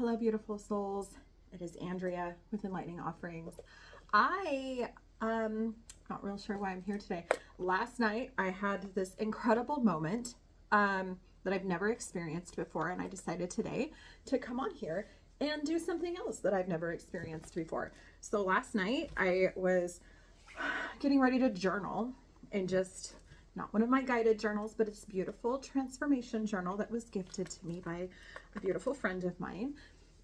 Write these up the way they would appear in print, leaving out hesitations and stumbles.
Hello, beautiful souls. It is Andrea with Enlightening Offerings. Not real sure why I'm here today. Last night I had this incredible moment that I've never experienced before, and I decided today to come on here and do something else that I've never experienced before. So last night I was getting ready to journal, and just not one of my guided journals, but it's a beautiful transformation journal that was gifted to me by a beautiful friend of mine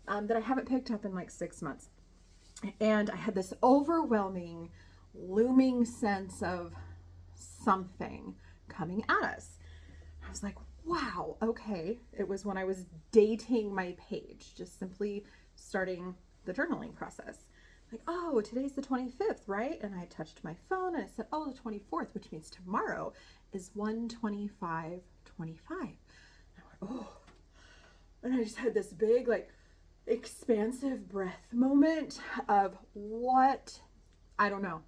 that I haven't picked up in like 6 months. And I had this overwhelming, looming sense of something coming at us. I was like, wow, okay. It was when I was dating my page, just simply starting the journaling process. Like, oh, today's the 25th, right? And I touched my phone and it said, oh, the 24th, which means tomorrow is 1/25/25. I went, oh. And I just had this big, like, expansive breath moment of what? I don't know.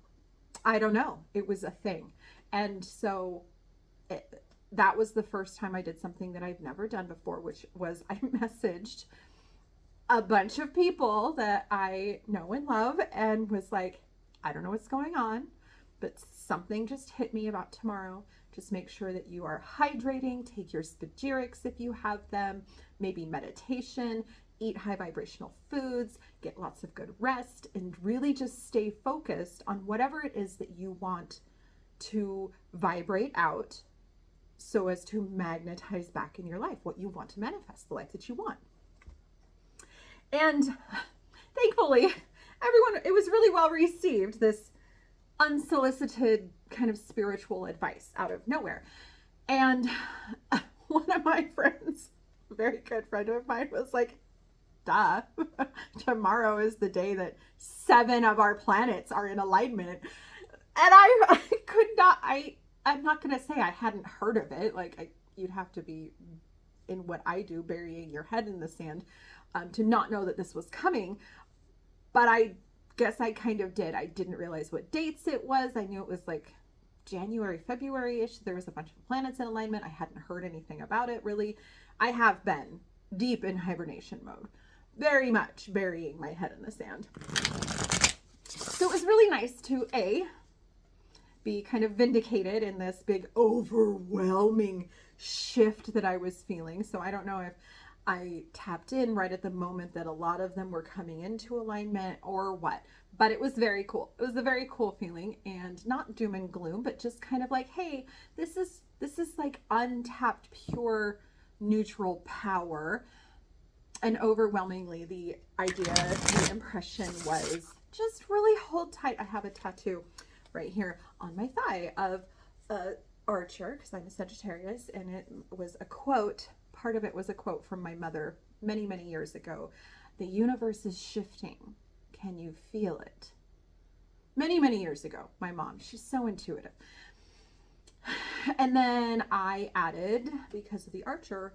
It was a thing. And so that was the first time I did something that I've never done before, which was I messaged a bunch of people that I know and love and was like, I don't know what's going on, but something just hit me about tomorrow. Just make sure that you are hydrating, take your spagyrics if you have them, maybe meditation, eat high vibrational foods, get lots of good rest, and really just stay focused on whatever it is that you want to vibrate out so as to magnetize back in your life what you want to manifest, the life that you want. And thankfully, everyone, it was really well received, this unsolicited kind of spiritual advice out of nowhere. And one of my friends, a very good friend of mine, was like, duh, tomorrow is the day that 7 of our planets are in alignment. And I could not, I'm not going to say I hadn't heard of it. Like, you'd have to be in what I do, burying your head in the sand, to not know that this was coming. But I guess I kind of did. I didn't realize what dates it was. I knew it was like January, February-ish. There was a bunch of planets in alignment. I hadn't heard anything about it, really. I have been deep in hibernation mode, very much burying my head in the sand. So it was really nice to, be kind of vindicated in this big overwhelming shift that I was feeling. So I don't know if I tapped in right at the moment that a lot of them were coming into alignment or what, but it was very cool. It was a very cool feeling, and not doom and gloom, but just kind of like, hey, this is like untapped, pure, neutral power. And overwhelmingly, the idea, the impression was just really hold tight. I have a tattoo right here on my thigh of Archer, because I'm a Sagittarius, and it was a quote. Part of it was a quote from my mother many, many years ago. The universe is shifting. Can you feel it? Many, many years ago, my mom, she's so intuitive. And then I added, because of the Archer,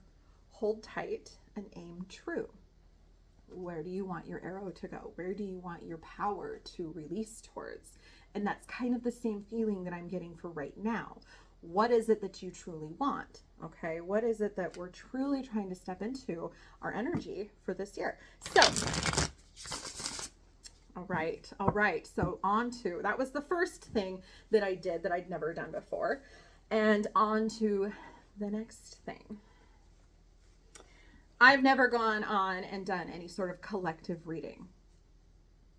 hold tight and aim true. Where do you want your arrow to go? Where do you want your power to release towards? And that's kind of the same feeling that I'm getting for right now. What is it that you truly want? Okay, what is it that we're truly trying to step into our energy for this year? So, all right. So on to, that was the first thing that I did that I'd never done before. And on to the next thing. I've never gone on and done any sort of collective reading.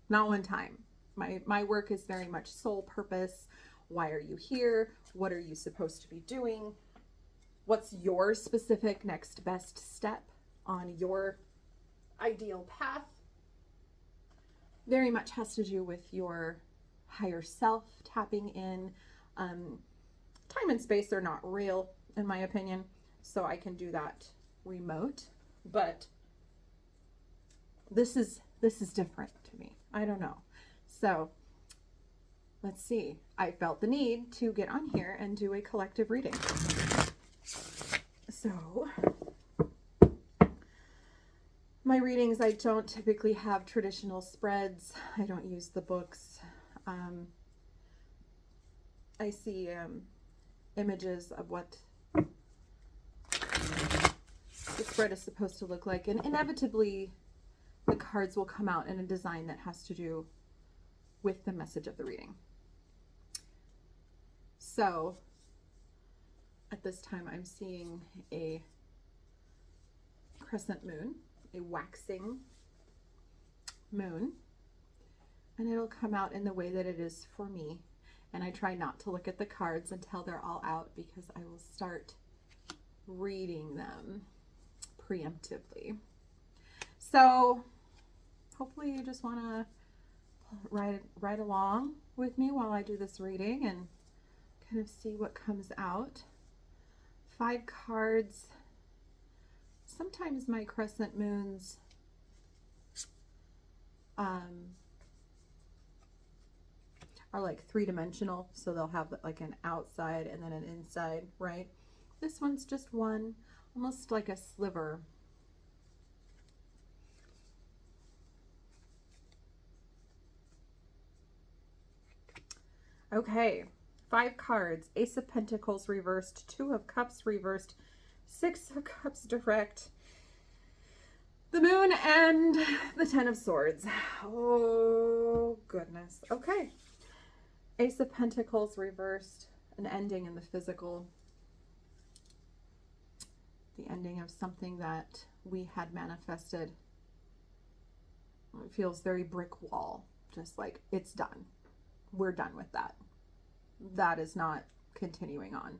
Not one time. My work is very much soul purpose. Why are you here? What are you supposed to be doing? What's your specific next best step on your ideal path? Very much has to do with your higher self tapping in. Time and space are not real, in my opinion, so I can do that remote. But this is different to me. I don't know. So let's see. I felt the need to get on here and do a collective reading. So my readings, I don't typically have traditional spreads. I don't use the books. I see images of what the spread is supposed to look like, and inevitably the cards will come out in a design that has to do with the message of the reading. So at this time, I'm seeing a crescent moon, a waxing moon, and it'll come out in the way that it is for me. And I try not to look at the cards until they're all out, because I will start reading them preemptively. So hopefully you just want to ride along with me while I do this reading and kind of see what comes out. 5 cards. Sometimes my crescent moons are like 3-dimensional, so they'll have like an outside and then an inside, right? This one's just one, almost like a sliver. Okay, 5 cards. Ace of Pentacles reversed, 2 of Cups reversed, 6 of Cups direct, the Moon, and the 10 of Swords. Oh, goodness. Okay. Ace of Pentacles reversed, an ending in the physical. The ending of something that we had manifested. It feels very brick wall, just like it's done. We're done with that. That is not continuing on.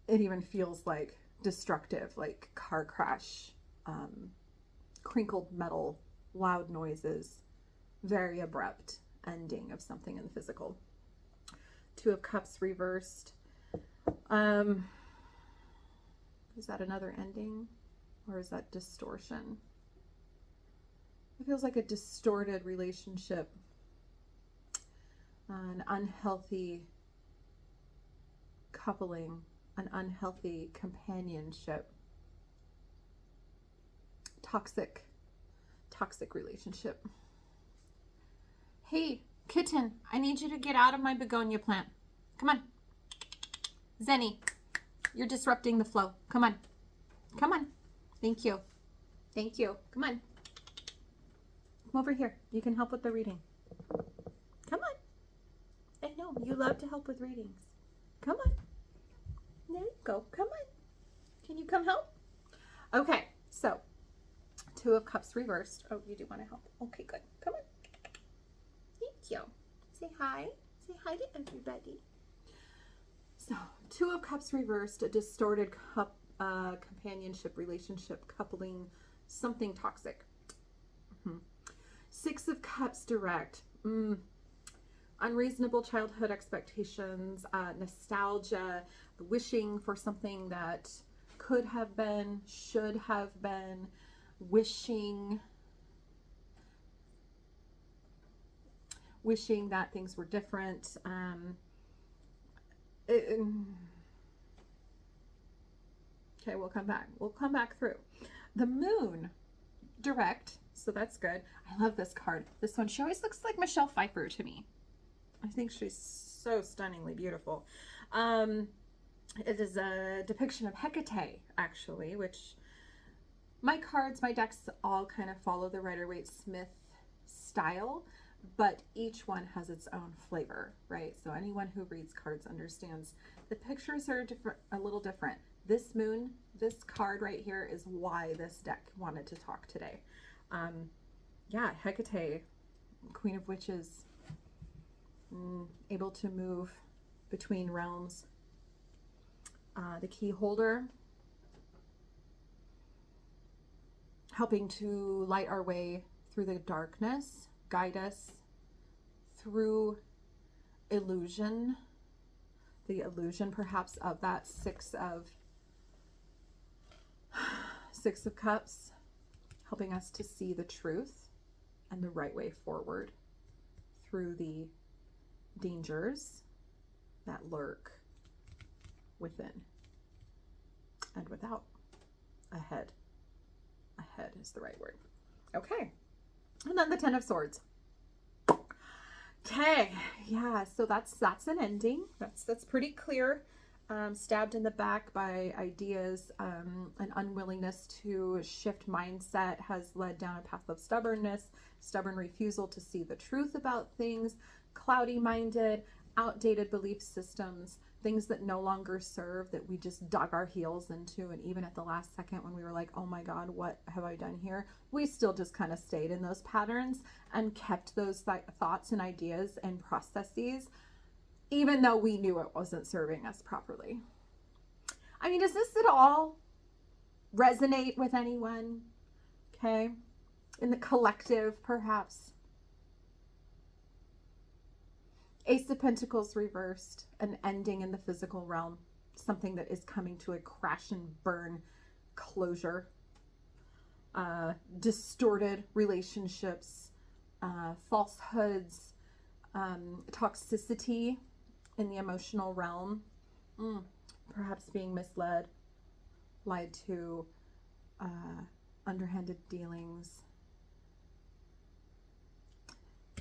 It even feels like destructive, like car crash, crinkled metal, loud noises, very abrupt ending of something in the physical. 2 of Cups reversed. Is that another ending, or is that distortion? It feels like a distorted relationship, an unhealthy coupling, an unhealthy companionship, toxic relationship. Hey, kitten, I need you to get out of my begonia plant. Come on. Zenny, you're disrupting the flow. Come on. Come on. Thank you. Thank you. Come on. Come over here. You can help with the reading. Come on. I know, you love to help with readings. Come on. There you go. Come on. Can you come help? Okay, so 2 of Cups reversed. Oh, you do want to help. Okay, good. Come on. Thank you. Say hi. Say hi to everybody. So 2 of Cups reversed, a distorted companionship, relationship, coupling, something toxic. 6 of Cups direct. Unreasonable childhood expectations, nostalgia, wishing for something that could have been, should have been, wishing that things were different. Okay, we'll come back. We'll come back through. The Moon direct, so that's good. I love this card. This one, she always looks like Michelle Pfeiffer to me. I think she's so stunningly beautiful. It is a depiction of Hecate, actually, which my decks all kind of follow the Rider-Waite-Smith style, but each one has its own flavor, right? So anyone who reads cards understands the pictures are different, a little different. This moon, this card right here is why this deck wanted to talk today. Yeah, Hecate, Queen of Witches, able to move between realms. The key holder, helping to light our way through the darkness, guide us through illusion, the illusion perhaps of that Six of Cups, helping us to see the truth and the right way forward through the dangers that lurk within and without. Ahead is the right word. Okay, and then the 10 of Swords. Okay, yeah, so that's an ending. That's pretty clear. stabbed in the back by ideas. An unwillingness to shift mindset has led down a path of stubbornness, stubborn refusal to see the truth about things, cloudy minded, outdated belief systems, things that no longer serve, that we just dug our heels into. And even at the last second when we were like, oh my God, what have I done here? We still just kind of stayed in those patterns and kept those thoughts and ideas and processes, even though we knew it wasn't serving us properly. I mean, does this at all resonate with anyone? Okay. In the collective, perhaps. Ace of Pentacles reversed, an ending in the physical realm, something that is coming to a crash and burn closure. Distorted relationships, falsehoods, toxicity in the emotional realm, perhaps being misled, lied to, underhanded dealings,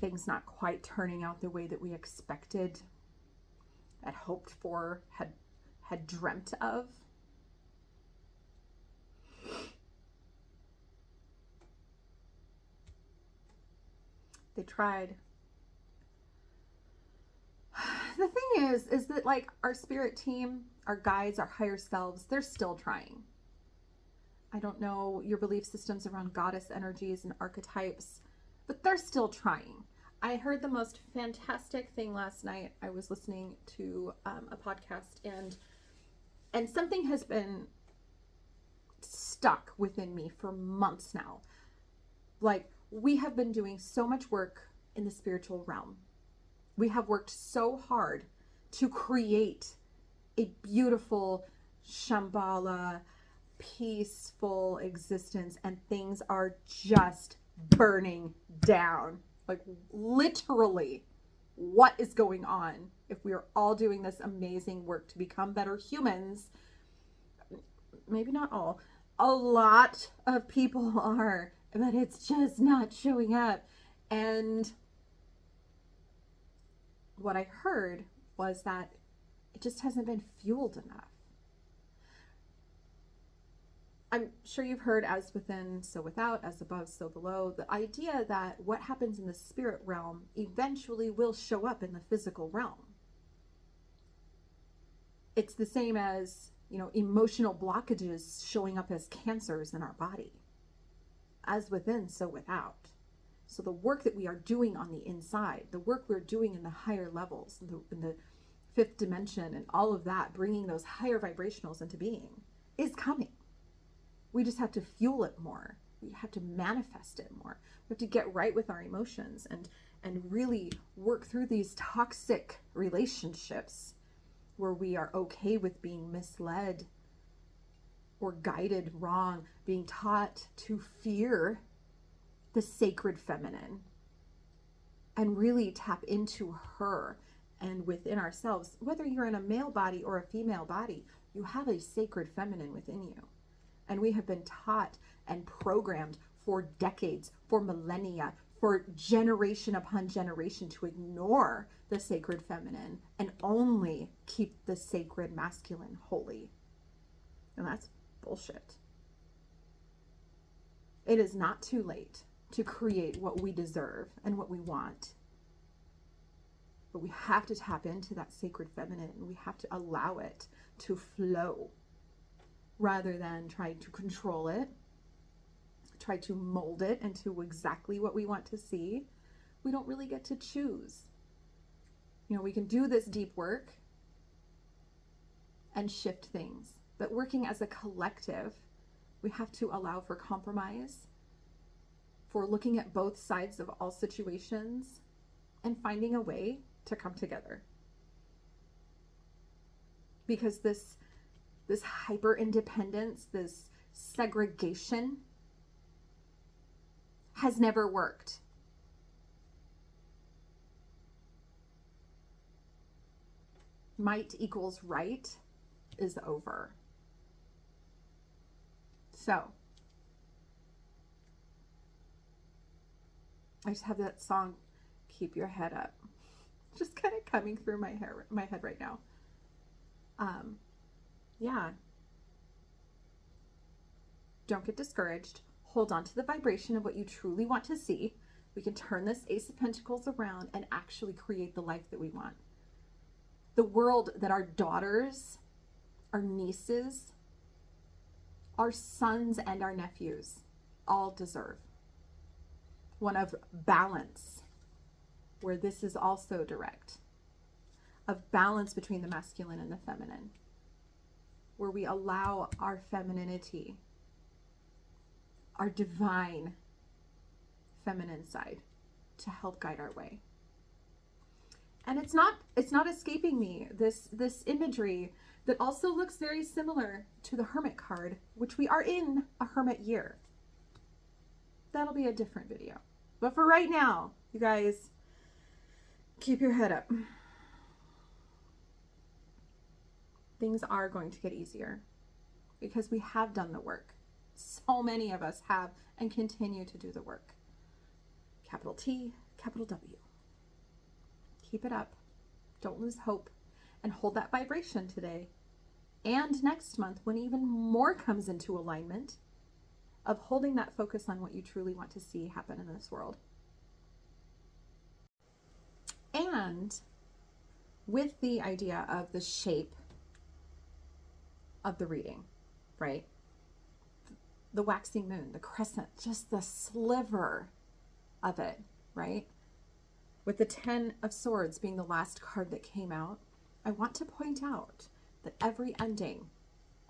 things not quite turning out the way that we expected, had hoped for, had dreamt of. They tried. The thing is that like our spirit team, our guides, our higher selves, they're still trying. I don't know your belief systems around goddess energies and archetypes, but they're still trying. I heard the most fantastic thing last night. I was listening to a podcast, and something has been stuck within me for months now. Like, we have been doing so much work in the spiritual realm. We have worked so hard to create a beautiful Shambhala, peaceful existence, and things are just burning down. Like, literally, what is going on? If we are all doing this amazing work to become better humans, maybe not all, a lot of people are, but it's just not showing up. And what I heard was that it just hasn't been fueled enough. I'm sure you've heard as within, so without, as above, so below. The idea that what happens in the spirit realm eventually will show up in the physical realm. It's the same as, emotional blockages showing up as cancers in our body. As within, so without. So the work that we are doing on the inside, the work we're doing in the higher levels, in the fifth dimension, and all of that, bringing those higher vibrationals into being, is coming. We just have to fuel it more. We have to manifest it more. We have to get right with our emotions and really work through these toxic relationships where we are okay with being misled or guided wrong, being taught to fear the sacred feminine, and really tap into her. And within ourselves, whether you're in a male body or a female body, you have a sacred feminine within you. And we have been taught and programmed for decades, for millennia, for generation upon generation to ignore the sacred feminine and only keep the sacred masculine holy. And that's bullshit. It is not too late to create what we deserve and what we want. But we have to tap into that sacred feminine, and we have to allow it to flow rather than try to control it, try to mold it into exactly what we want to see. We don't really get to choose. We can do this deep work and shift things, but working as a collective, we have to allow for compromise, for looking at both sides of all situations and finding a way to come together. Because this hyper independence, this segregation has never worked. Might equals right is over. So I just have that song, Keep Your Head Up, just kind of coming through my head right now. Yeah, don't get discouraged. Hold on to the vibration of what you truly want to see. We can turn this Ace of Pentacles around and actually create the life that we want. The world that our daughters, our nieces, our sons, and our nephews all deserve. One of balance, where this is also direct, of balance between the masculine and the feminine, where we allow our femininity, our divine feminine side, to help guide our way. And it's not escaping me, this imagery that also looks very similar to the Hermit card, which we are in a Hermit year. That'll be a different video. But for right now, you guys, keep your head up. Things are going to get easier because we have done the work. So many of us have and continue to do the work. Capital T, capital W. Keep it up. Don't lose hope, and hold that vibration today and next month when even more comes into alignment, of holding that focus on what you truly want to see happen in this world. And with the idea of the shape of the reading, right? The waxing moon, the crescent, just the sliver of it, right? With the 10 of Swords being the last card that came out, I want to point out that every ending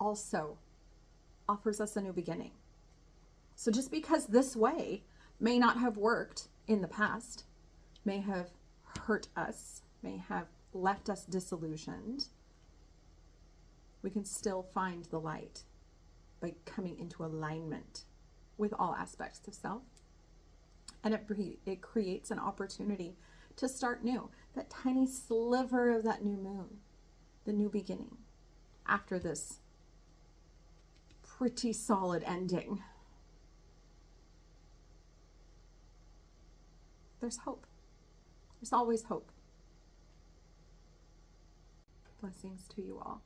also offers us a new beginning. So just because this way may not have worked in the past, may have hurt us, may have left us disillusioned, we can still find the light by coming into alignment with all aspects of self. And it creates an opportunity to start new. That tiny sliver of that new moon, the new beginning, after this pretty solid ending. There's hope. There's always hope. Blessings to you all.